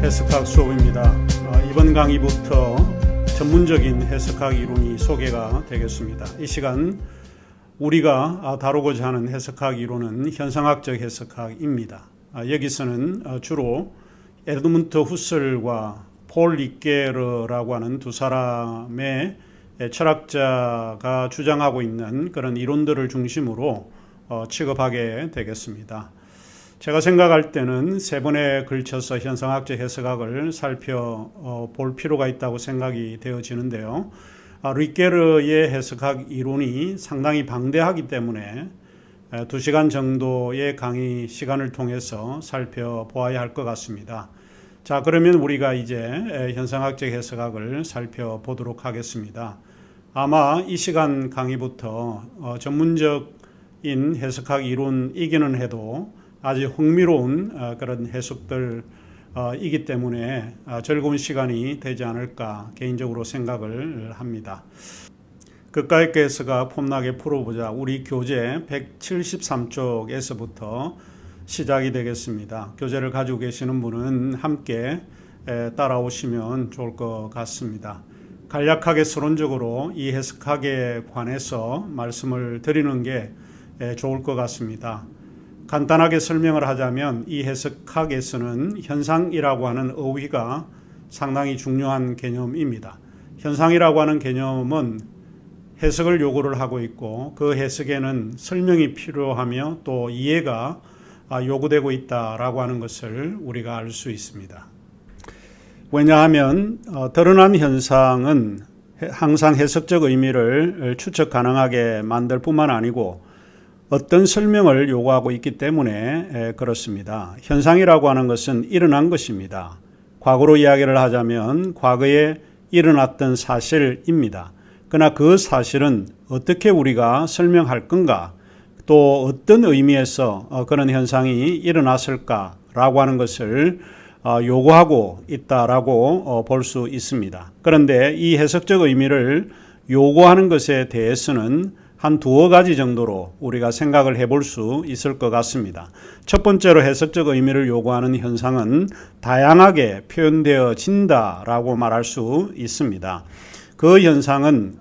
해석학 수업입니다. 이번 강의부터 전문적인 해석학 이론이 소개가 되겠습니다. 이 시간 우리가 다루고자 하는 해석학 이론은 현상학적 해석학입니다. 여기서는 주로 에드문드 후설과 폴 리게르라고 하는 두 사람의 철학자가 주장하고 있는 그런 이론들을 중심으로 취급하게 되겠습니다. 제가 생각할 때는 세 번에 걸쳐서 현상학적 해석학을 살펴볼 필요가 있다고 생각이 되어지는데요. 리게르의 해석학 이론이 상당히 방대하기 때문에 2시간 정도의 강의 시간을 통해서 살펴보아야 할 것 같습니다. 자, 그러면 우리가 이제 현상학적 해석학을 살펴보도록 하겠습니다. 아마 이 시간 강의부터 전문적인 해석학 이론이기는 해도 아주 흥미로운 그런 해석들이기 때문에 즐거운 시간이 되지 않을까 개인적으로 생각을 합니다. 그까이 해석학 폼나게 풀어보자. 우리 교재 173쪽에서부터 시작이 되겠습니다. 교재를 가지고 계시는 분은 함께 따라오시면 좋을 것 같습니다. 간략하게 서론적으로 이 해석학에 관해서 말씀을 드리는 게 좋을 것 같습니다. 간단하게 설명을 하자면 이 해석학에서는 현상이라고 하는 어휘가 상당히 중요한 개념입니다. 현상이라고 하는 개념은 해석을 요구를 하고 있고 그 해석에는 설명이 필요하며 또 이해가 요구되고 있다라고 하는 것을 우리가 알 수 있습니다. 왜냐하면 드러난 현상은 항상 해석적 의미를 추측 가능하게 만들 뿐만 아니고 어떤 설명을 요구하고 있기 때문에 그렇습니다. 현상이라고 하는 것은 일어난 것입니다. 과거로 이야기를 하자면 과거에 일어났던 사실입니다. 그러나 그 사실은 어떻게 우리가 설명할 건가, 또 어떤 의미에서 그런 현상이 일어났을까라고 하는 것을 요구하고 있다라고 볼 수 있습니다. 그런데 이 해석적 의미를 요구하는 것에 대해서는 한 두어 가지 정도로 우리가 생각을 해볼 수 있을 것 같습니다. 첫 번째로 해석적 의미를 요구하는 현상은 다양하게 표현되어진다라고 말할 수 있습니다. 그 현상은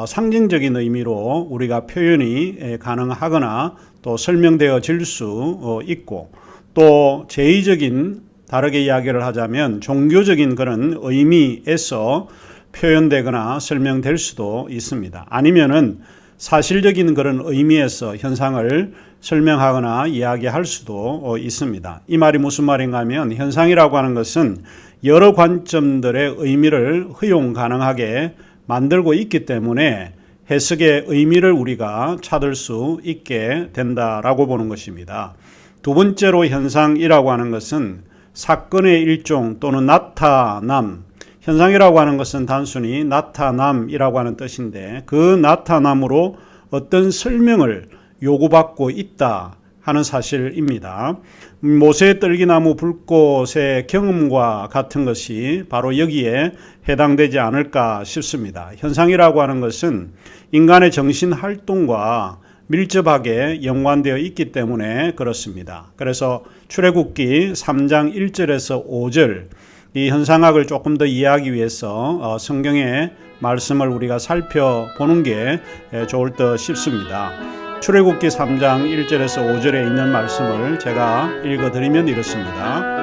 상징적인 의미로 우리가 표현이 가능하거나 또 설명되어질 수 있고 또 제의적인 다르게 이야기를 하자면 종교적인 그런 의미에서 표현되거나 설명될 수도 있습니다. 아니면은 사실적인 그런 의미에서 현상을 설명하거나 이야기할 수도 있습니다. 이 말이 무슨 말인가 하면 현상이라고 하는 것은 여러 관점들의 의미를 허용 가능하게 만들고 있기 때문에 해석의 의미를 우리가 찾을 수 있게 된다라고 보는 것입니다. 두 번째로 현상이라고 하는 것은 사건의 일종 또는 나타남, 현상이라고 하는 것은 단순히 나타남이라고 하는 뜻인데 그 나타남으로 어떤 설명을 요구받고 있다 하는 사실입니다. 모세의 떨기나무 불꽃의 경험과 같은 것이 바로 여기에 해당되지 않을까 싶습니다. 현상이라고 하는 것은 인간의 정신 활동과 밀접하게 연관되어 있기 때문에 그렇습니다. 그래서 출애굽기 3장 1절에서 5절 이 현상학을 조금 더 이해하기 위해서 성경의 말씀을 우리가 살펴보는 게 좋을 듯 싶습니다. 출애굽기 3장 1절에서 5절에 있는 말씀을 제가 읽어드리면 이렇습니다.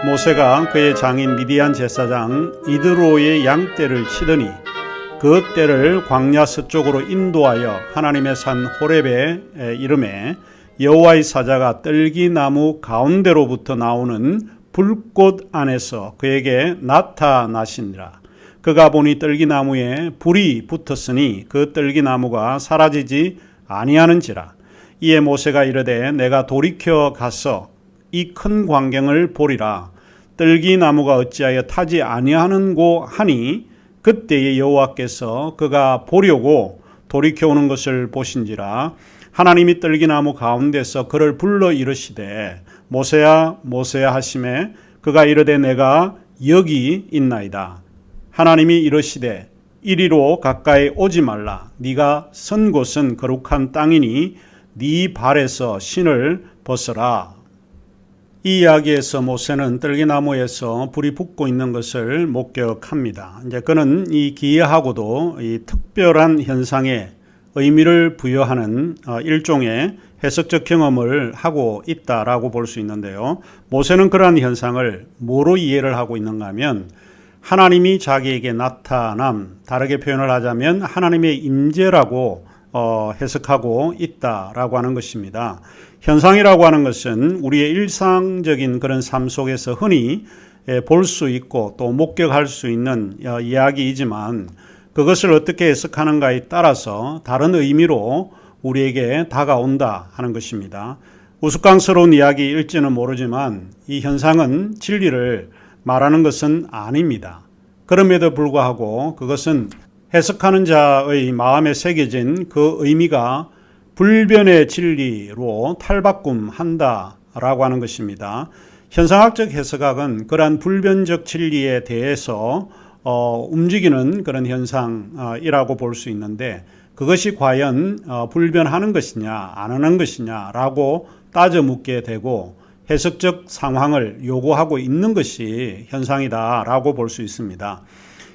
모세가 그의 장인 미디안 제사장 이드로의 양떼를 치더니 그 떼를 광야 서쪽으로 인도하여 하나님의 산 호렙에 이르매 여호와의 사자가 떨기나무 가운데로부터 나오는 불꽃 안에서 그에게 나타나시니라. 그가 보니 떨기나무에 불이 붙었으니 그 떨기나무가 사라지지 아니하는지라. 이에 모세가 이르되 내가 돌이켜 가서 이 큰 광경을 보리라. 떨기나무가 어찌하여 타지 아니하는고 하니 그때에 여호와께서 그가 보려고 돌이켜오는 것을 보신지라. 하나님이 떨기나무 가운데서 그를 불러 이르시되 모세야 모세야 하시매 그가 이르되 내가 여기 있나이다. 하나님이 이르시되 이리로 가까이 오지 말라. 네가 선 곳은 거룩한 땅이니 네 발에서 신을 벗어라. 이 이야기에서 모세는 떨기나무에서 불이 붙고 있는 것을 목격합니다. 이제 그는 이 기이하고도 이 특별한 현상에 의미를 부여하는 일종의 해석적 경험을 하고 있다라고 볼 수 있는데요. 모세는 그러한 현상을 뭐로 이해를 하고 있는가 하면 하나님이 자기에게 나타남, 다르게 표현을 하자면 하나님의 임재라고 해석하고 있다라고 하는 것입니다. 현상이라고 하는 것은 우리의 일상적인 그런 삶 속에서 흔히 볼 수 있고 또 목격할 수 있는 이야기이지만 그것을 어떻게 해석하는가에 따라서 다른 의미로 우리에게 다가온다 하는 것입니다. 우스꽝스러운 이야기일지는 모르지만 이 현상은 진리를 말하는 것은 아닙니다. 그럼에도 불구하고 그것은 해석하는 자의 마음에 새겨진 그 의미가 불변의 진리로 탈바꿈한다라고 하는 것입니다. 현상학적 해석학은 그러한 불변적 진리에 대해서 움직이는 그런 현상이라고 볼 수 있는데 그것이 과연 불변하는 것이냐 안 하는 것이냐라고 따져 묻게 되고 해석적 상황을 요구하고 있는 것이 현상이다라고 볼 수 있습니다.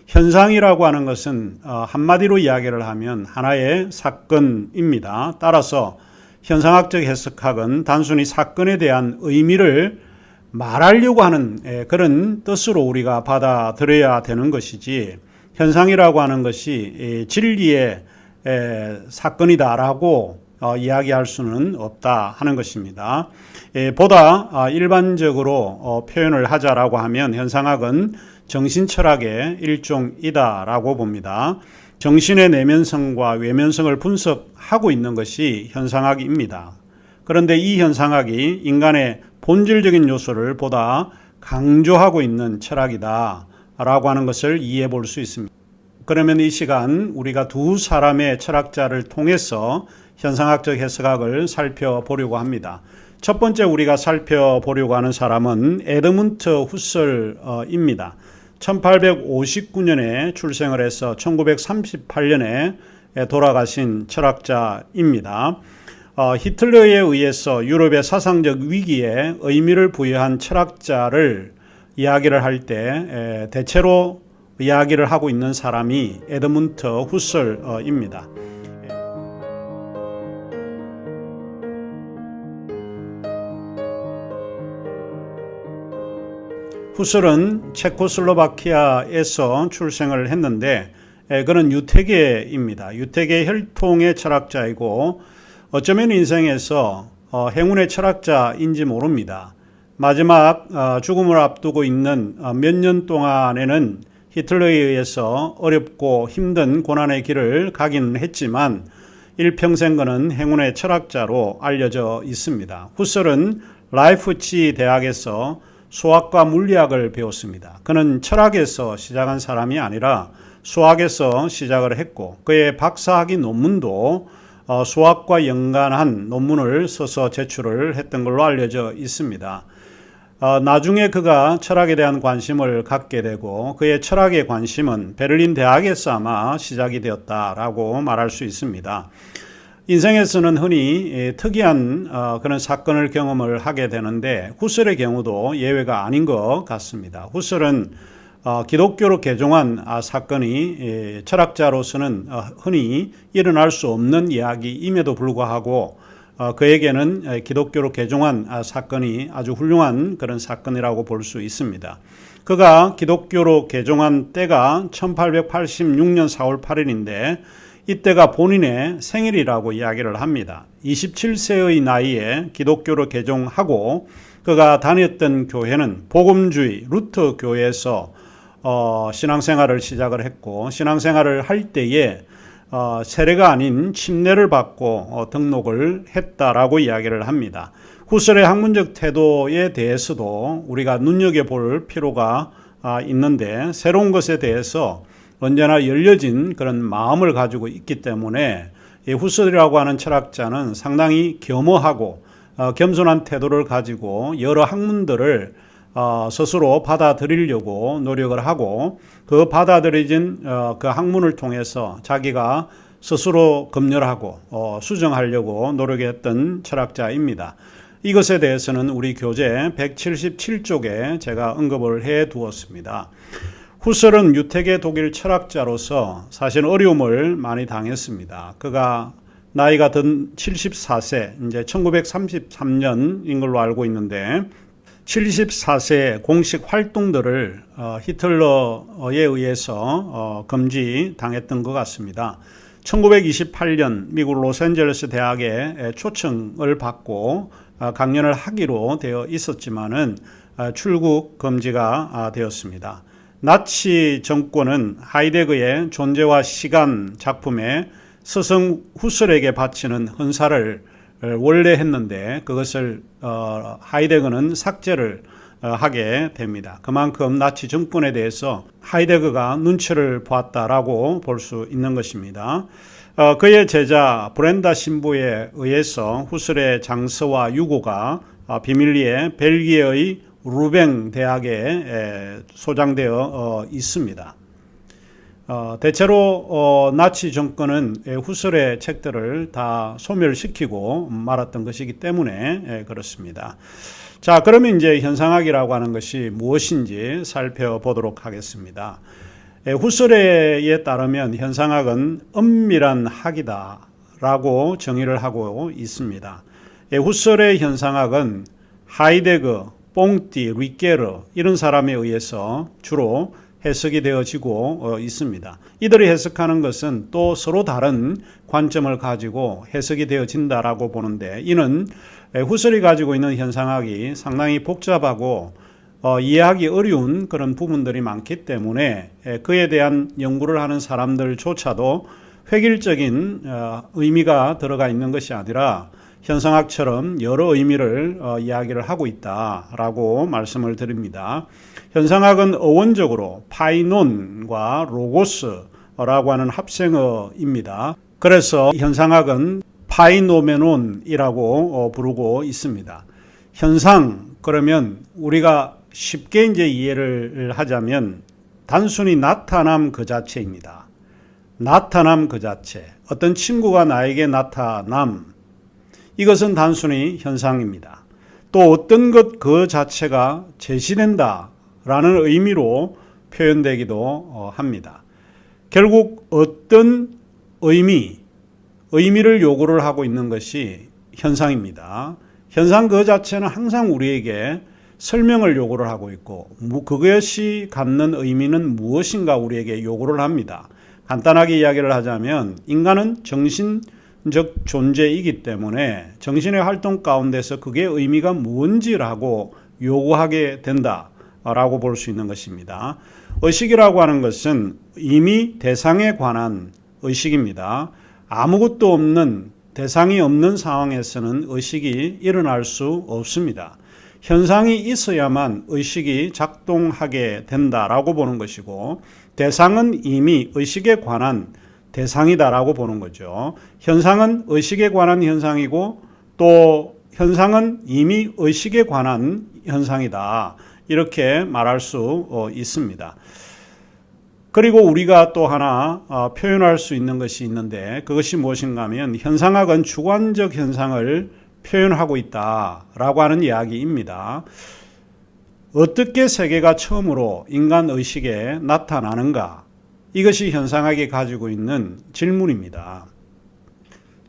현상이라고 하는 것은 한마디로 이야기를 하면 하나의 사건입니다. 따라서 현상학적 해석학은 단순히 사건에 대한 의미를 말하려고 하는 그런 뜻으로 우리가 받아들여야 되는 것이지 현상이라고 하는 것이 진리의 사건이다라고 이야기할 수는 없다 하는 것입니다. 보다 일반적으로 표현을 하자라고 하면 현상학은 정신철학의 일종이다라고 봅니다. 정신의 내면성과 외면성을 분석하고 있는 것이 현상학입니다. 그런데 이 현상학이 인간의 본질적인 요소를 보다 강조하고 있는 철학이다라고 하는 것을 이해해 볼 수 있습니다. 그러면 이 시간 우리가 두 사람의 철학자를 통해서 현상학적 해석학을 살펴보려고 합니다. 첫 번째 우리가 살펴보려고 하는 사람은 에드문트 후설입니다. 1859년에 출생을 해서 1938년에 돌아가신 철학자입니다. 히틀러에 의해서 유럽의 사상적 위기에 의미를 부여한 철학자를 이야기를 할 때 대체로 이야기를 하고 있는 사람이 에드문트 후설입니다. 후설은 체코슬로바키아에서 출생을 했는데 그는 유태계입니다. 유태계 혈통의 철학자이고 어쩌면 인생에서 행운의 철학자인지 모릅니다. 마지막 죽음을 앞두고 있는 몇 년 동안에는 히틀러에 의해서 어렵고 힘든 고난의 길을 가기는 했지만 일평생 그는 행운의 철학자로 알려져 있습니다. 후설은 라이프치히 대학에서 수학과 물리학을 배웠습니다. 그는 철학에서 시작한 사람이 아니라 수학에서 시작을 했고 그의 박사학위 논문도 수학과 연관한 논문을 써서 제출을 했던 걸로 알려져 있습니다. 나중에 그가 철학에 대한 관심을 갖게 되고 그의 철학의 관심은 베를린 대학에서 아마 시작이 되었다라고 말할 수 있습니다. 인생에서는 흔히 특이한 그런 사건을 경험을 하게 되는데 후설의 경우도 예외가 아닌 것 같습니다. 후설은 기독교로 개종한 사건이 철학자로서는 흔히 일어날 수 없는 이야기임에도 불구하고 그에게는 기독교로 개종한 사건이 아주 훌륭한 그런 사건이라고 볼 수 있습니다. 그가 기독교로 개종한 때가 1886년 4월 8일인데 이때가 본인의 생일이라고 이야기를 합니다. 27세의 나이에 기독교로 개종하고 그가 다녔던 교회는 복음주의 루터 교회에서 신앙생활을 시작을 했고 신앙생활을 할 때에 세례가 아닌 침례를 받고 등록을 했다라고 이야기를 합니다. 후설의 학문적 태도에 대해서도 우리가 눈여겨볼 필요가 있는데 새로운 것에 대해서 언제나 열려진 그런 마음을 가지고 있기 때문에 이 후설이라고 하는 철학자는 상당히 겸허하고 겸손한 태도를 가지고 여러 학문들을 스스로 받아들이려고 노력을 하고 그 받아들여진 그 학문을 통해서 자기가 스스로 검열하고 수정하려고 노력했던 철학자입니다. 이것에 대해서는 우리 교재 177쪽에 제가 언급을 해 두었습니다. 후설은 유택의 독일 철학자로서 사실 어려움을 많이 당했습니다. 그가 나이가 든 74세, 이제 1933년인 걸로 알고 있는데 74세 공식 활동들을 히틀러에 의해서 금지당했던 것 같습니다. 1928년 미국 로스앤젤레스 대학에 초청을 받고 강연을 하기로 되어 있었지만은 출국 금지가 되었습니다. 나치 정권은 하이데거의 존재와 시간 작품에 스승 후설에게 바치는 헌사를 원래 했는데 그것을 하이데거는 삭제를 하게 됩니다. 그만큼 나치 정권에 대해서 하이데거가 눈치를 보았다라고 볼 수 있는 것입니다. 그의 제자 브렌다 신부에 의해서 후설의 장서와 유고가 비밀리에 벨기에의 루뱅 대학에 소장되어 있습니다. 대체로 나치 정권은 후설의 책들을 다 소멸시키고 말았던 것이기 때문에 그렇습니다. 자, 그러면 이제 현상학이라고 하는 것이 무엇인지 살펴보도록 하겠습니다. 후설에 따르면 현상학은 엄밀한 학이다라고 정의를 하고 있습니다. 후설의 현상학은 하이데거, 뽕띠, 리케르 이런 사람에 의해서 주로 해석이 되어지고 있습니다. 이들이 해석하는 것은 또 서로 다른 관점을 가지고 해석이 되어진다라고 보는데 이는 후설이 가지고 있는 현상학이 상당히 복잡하고 이해하기 어려운 그런 부분들이 많기 때문에 그에 대한 연구를 하는 사람들조차도 획일적인 의미가 들어가 있는 것이 아니라 현상학처럼 여러 의미를 이야기를 하고 있다라고 말씀을 드립니다. 현상학은 어원적으로 파이논과 로고스라고 하는 합성어입니다. 그래서 현상학은 파이노메논이라고 부르고 있습니다. 현상 그러면 우리가 쉽게 이제 이해를 하자면 단순히 나타남 그 자체입니다. 나타남 그 자체. 어떤 친구가 나에게 나타남. 이것은 단순히 현상입니다. 또 어떤 것 그 자체가 제시된다 라는 의미로 표현되기도 합니다. 결국 어떤 의미를 요구를 하고 있는 것이 현상입니다. 현상 그 자체는 항상 우리에게 설명을 요구를 하고 있고 그것이 갖는 의미는 무엇인가 우리에게 요구를 합니다. 간단하게 이야기를 하자면 인간은 정신적 존재이기 때문에 정신의 활동 가운데서 그게 의미가 뭔지라고 요구하게 된다라고 볼 수 있는 것입니다. 의식이라고 하는 것은 이미 대상에 관한 의식입니다. 아무것도 없는 대상이 없는 상황에서는 의식이 일어날 수 없습니다. 현상이 있어야만 의식이 작동하게 된다라고 보는 것이고 대상은 이미 의식에 관한 대상이다라고 보는 거죠. 현상은 의식에 관한 현상이고 또 현상은 이미 의식에 관한 현상이다. 이렇게 말할 수 있습니다. 그리고 우리가 또 하나 표현할 수 있는 것이 있는데 그것이 무엇인가 하면 현상학은 주관적 현상을 표현하고 있다라고 하는 이야기입니다. 어떻게 세계가 처음으로 인간 의식에 나타나는가? 이것이 현상학이 가지고 있는 질문입니다.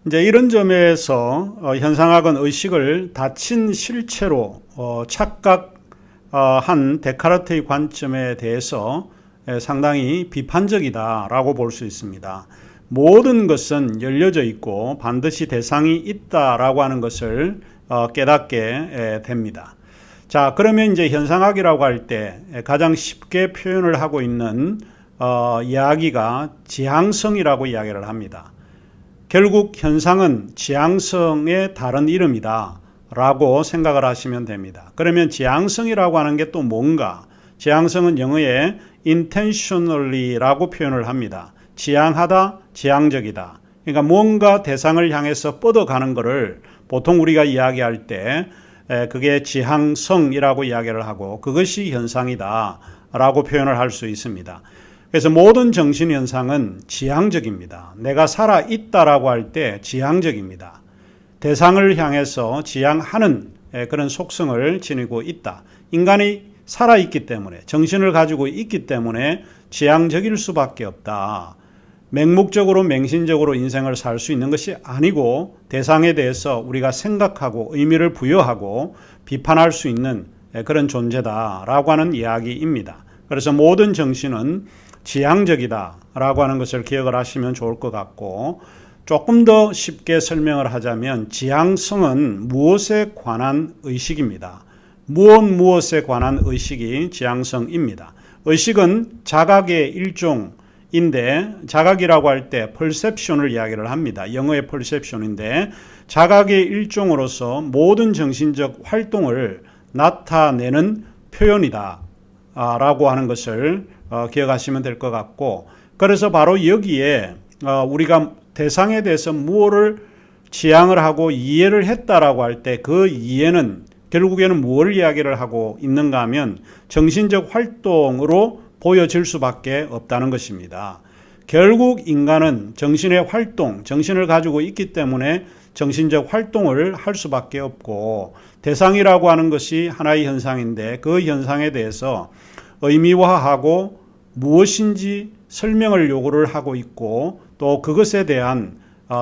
이제 이런 점에서 현상학은 의식을 닫힌 실체로 착각한 데카르트의 관점에 대해서 상당히 비판적이다라고 볼 수 있습니다. 모든 것은 열려져 있고 반드시 대상이 있다라고 하는 것을 깨닫게 됩니다. 자, 그러면 이제 현상학이라고 할 때 가장 쉽게 표현을 하고 있는 이야기가 지향성이라고 이야기를 합니다. 결국 현상은 지향성의 다른 이름이다 라고 생각을 하시면 됩니다. 그러면 지향성이라고 하는 게 또 뭔가? 지향성은 영어에 intentionally라고 표현을 합니다. 지향하다, 지향적이다. 그러니까 뭔가 대상을 향해서 뻗어가는 것을 보통 우리가 이야기할 때 그게 지향성이라고 이야기를 하고 그것이 현상이다라고 표현을 할 수 있습니다. 그래서 모든 정신현상은 지향적입니다. 내가 살아있다라고 할 때 지향적입니다. 대상을 향해서 지향하는 그런 속성을 지니고 있다. 인간이 살아있기 때문에, 정신을 가지고 있기 때문에 지향적일 수밖에 없다. 맹목적으로 맹신적으로 인생을 살 수 있는 것이 아니고 대상에 대해서 우리가 생각하고 의미를 부여하고 비판할 수 있는 그런 존재다라고 하는 이야기입니다. 그래서 모든 정신은 지향적이다라고 하는 것을 기억을 하시면 좋을 것 같고, 조금 더 쉽게 설명을 하자면 지향성은 무엇에 관한 의식입니다. 무엇에 관한 의식이 지향성입니다. 의식은 자각의 일종인데, 자각이라고 할 때 perception을 이야기를 합니다. 영어의 perception인데, 자각의 일종으로서 모든 정신적 활동을 나타내는 표현이다 라고 하는 것을 기억하시면 될 것 같고, 그래서 바로 여기에 우리가 대상에 대해서 무엇을 지향을 하고 이해를 했다라고 할 때 그 이해는 결국에는 무엇을 이야기를 하고 있는가 하면 정신적 활동으로 보여질 수밖에 없다는 것입니다. 결국 인간은 정신의 활동, 정신을 가지고 있기 때문에 정신적 활동을 할 수밖에 없고, 대상이라고 하는 것이 하나의 현상인데 그 현상에 대해서 의미화하고 무엇인지 설명을 요구를 하고 있고, 또 그것에 대한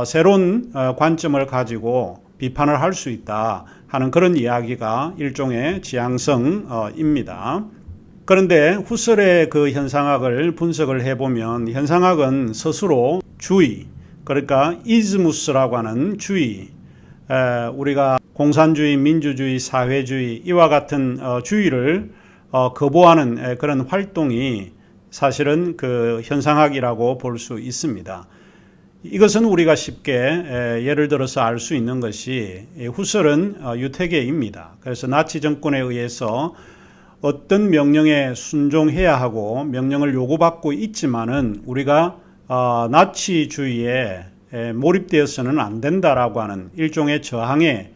새로운 관점을 가지고 비판을 할 수 있다 하는 그런 이야기가 일종의 지향성입니다. 그런데 후설의 그 현상학을 분석을 해보면 현상학은 스스로 주의, 그러니까 이즈무스라고 하는 주의, 우리가 공산주의, 민주주의, 사회주의 이와 같은 주의를 거부하는 그런 활동이 사실은 그 현상학이라고 볼 수 있습니다. 이것은 우리가 쉽게 예를 들어서 알 수 있는 것이 후설은 유태계입니다. 그래서 나치 정권에 의해서 어떤 명령에 순종해야 하고 명령을 요구받고 있지만은 우리가 나치주의에 몰입되어서는 안 된다라고 하는 일종의 저항의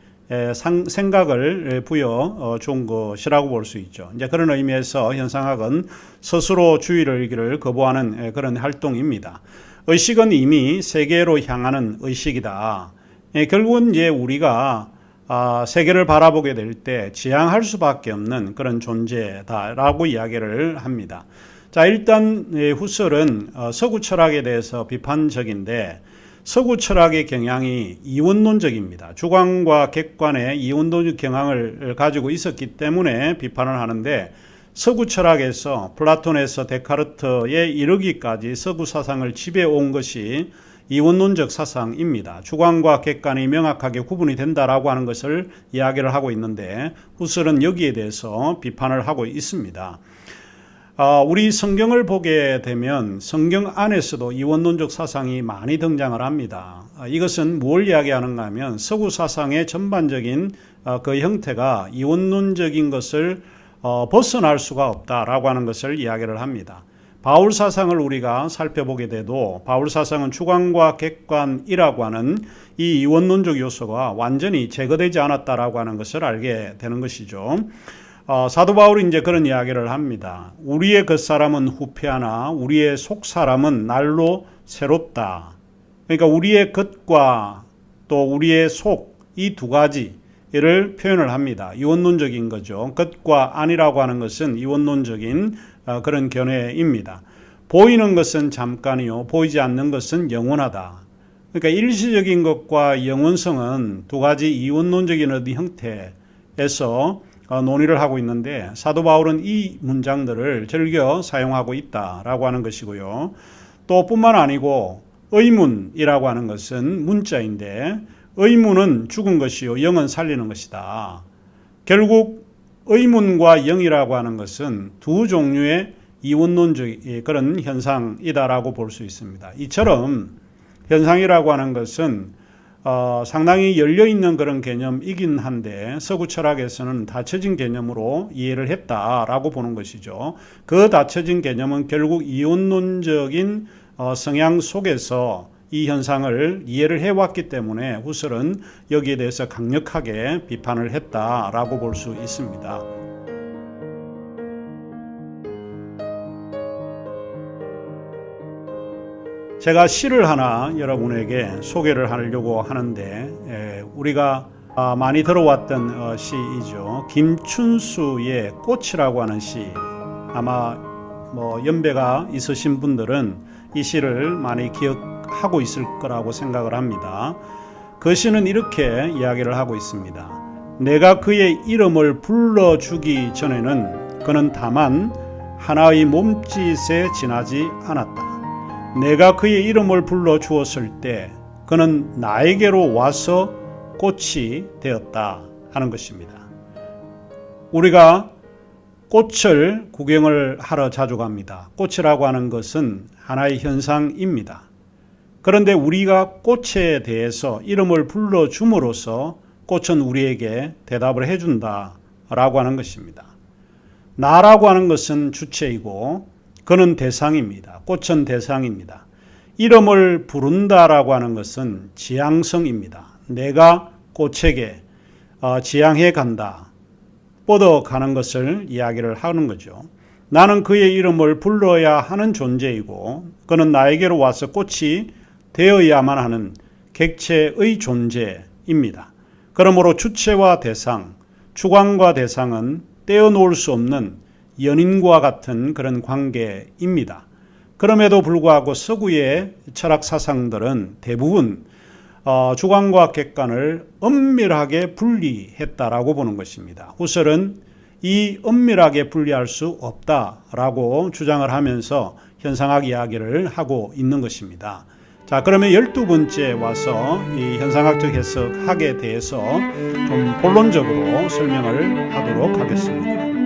생각을 부여 준 것이라고 볼 수 있죠. 이제 그런 의미에서 현상학은 스스로 주의를 이기를 거부하는 그런 활동입니다. 의식은 이미 세계로 향하는 의식이다. 결국은 이제 우리가 세계를 바라보게 될 때 지향할 수밖에 없는 그런 존재다라고 이야기를 합니다. 자, 일단 후설은 서구 철학에 대해서 비판적인데, 서구 철학의 경향이 이원론적입니다. 주관과 객관의 이원론적 경향을 가지고 있었기 때문에 비판을 하는데, 서구 철학에서 플라톤에서 데카르트에 이르기까지 서구 사상을 지배온 것이 이원론적 사상입니다. 주관과 객관이 명확하게 구분이 된다라고 하는 것을 이야기를 하고 있는데, 후설은 여기에 대해서 비판을 하고 있습니다. 우리 성경을 보게 되면 성경 안에서도 이원론적 사상이 많이 등장을 합니다. 이것은 뭘 이야기하는가 하면 서구 사상의 전반적인 그 형태가 이원론적인 것을 벗어날 수가 없다라고 하는 것을 이야기를 합니다. 바울 사상을 우리가 살펴보게 돼도 바울 사상은 주관과 객관이라고 하는 이 이원론적 요소가 완전히 제거되지 않았다라고 하는 것을 알게 되는 것이죠. 사도 바울이 이제 그런 이야기를 합니다. 우리의 겉사람은 후패하나 우리의 속사람은 날로 새롭다. 그러니까 우리의 겉과 또 우리의 속, 이 두 가지를 표현을 합니다. 이원론적인 거죠. 겉과 안이라고 하는 것은 이원론적인 그런 견해입니다. 보이는 것은 잠깐이요, 보이지 않는 것은 영원하다. 그러니까 일시적인 것과 영원성은 두 가지 이원론적인 어떤 형태에서 논의를 하고 있는데, 사도 바울은 이 문장들을 즐겨 사용하고 있다라고 하는 것이고요. 또 뿐만 아니고 의문이라고 하는 것은 문자인데, 의문은 죽은 것이요 영은 살리는 것이다. 결국 의문과 영이라고 하는 것은 두 종류의 이원론적 그런 현상이다라고 볼 수 있습니다. 이처럼 현상이라고 하는 것은 상당히 열려있는 그런 개념이긴 한데 서구 철학에서는 닫혀진 개념으로 이해를 했다라고 보는 것이죠. 그 닫혀진 개념은 결국 이원론적인 성향 속에서 이 현상을 이해를 해왔기 때문에 후설은 여기에 대해서 강력하게 비판을 했다라고 볼 수 있습니다. 제가 시를 하나 여러분에게 소개를 하려고 하는데 우리가 많이 들어왔던 시이죠. 김춘수의 꽃이라고 하는 시, 아마 연배가 있으신 분들은 이 시를 많이 기억하고 있을 거라고 생각을 합니다. 그 시는 이렇게 이야기를 하고 있습니다. 내가 그의 이름을 불러주기 전에는 그는 다만 하나의 몸짓에 지나지 않았다. 내가 그의 이름을 불러주었을 때 그는 나에게로 와서 꽃이 되었다 하는 것입니다. 우리가 꽃을 구경을 하러 자주 갑니다. 꽃이라고 하는 것은 하나의 현상입니다. 그런데 우리가 꽃에 대해서 이름을 불러줌으로써 꽃은 우리에게 대답을 해준다라고 하는 것입니다. 나라고 하는 것은 주체이고 그는 대상입니다. 꽃은 대상입니다. 이름을 부른다라고 하는 것은 지향성입니다. 내가 꽃에게 지향해 간다, 뻗어가는 것을 이야기를 하는 거죠. 나는 그의 이름을 불러야 하는 존재이고 그는 나에게로 와서 꽃이 되어야만 하는 객체의 존재입니다. 그러므로 주체와 대상, 주관과 대상은 떼어놓을 수 없는 연인과 같은 그런 관계입니다. 그럼에도 불구하고 서구의 철학 사상들은 대부분 주관과 객관을 엄밀하게 분리했다라고 보는 것입니다. 후설은 이 엄밀하게 분리할 수 없다라고 주장을 하면서 현상학 이야기를 하고 있는 것입니다. 자, 그러면 12번째 와서 이 현상학적 해석학에 대해서 좀 본론적으로 설명을 하도록 하겠습니다.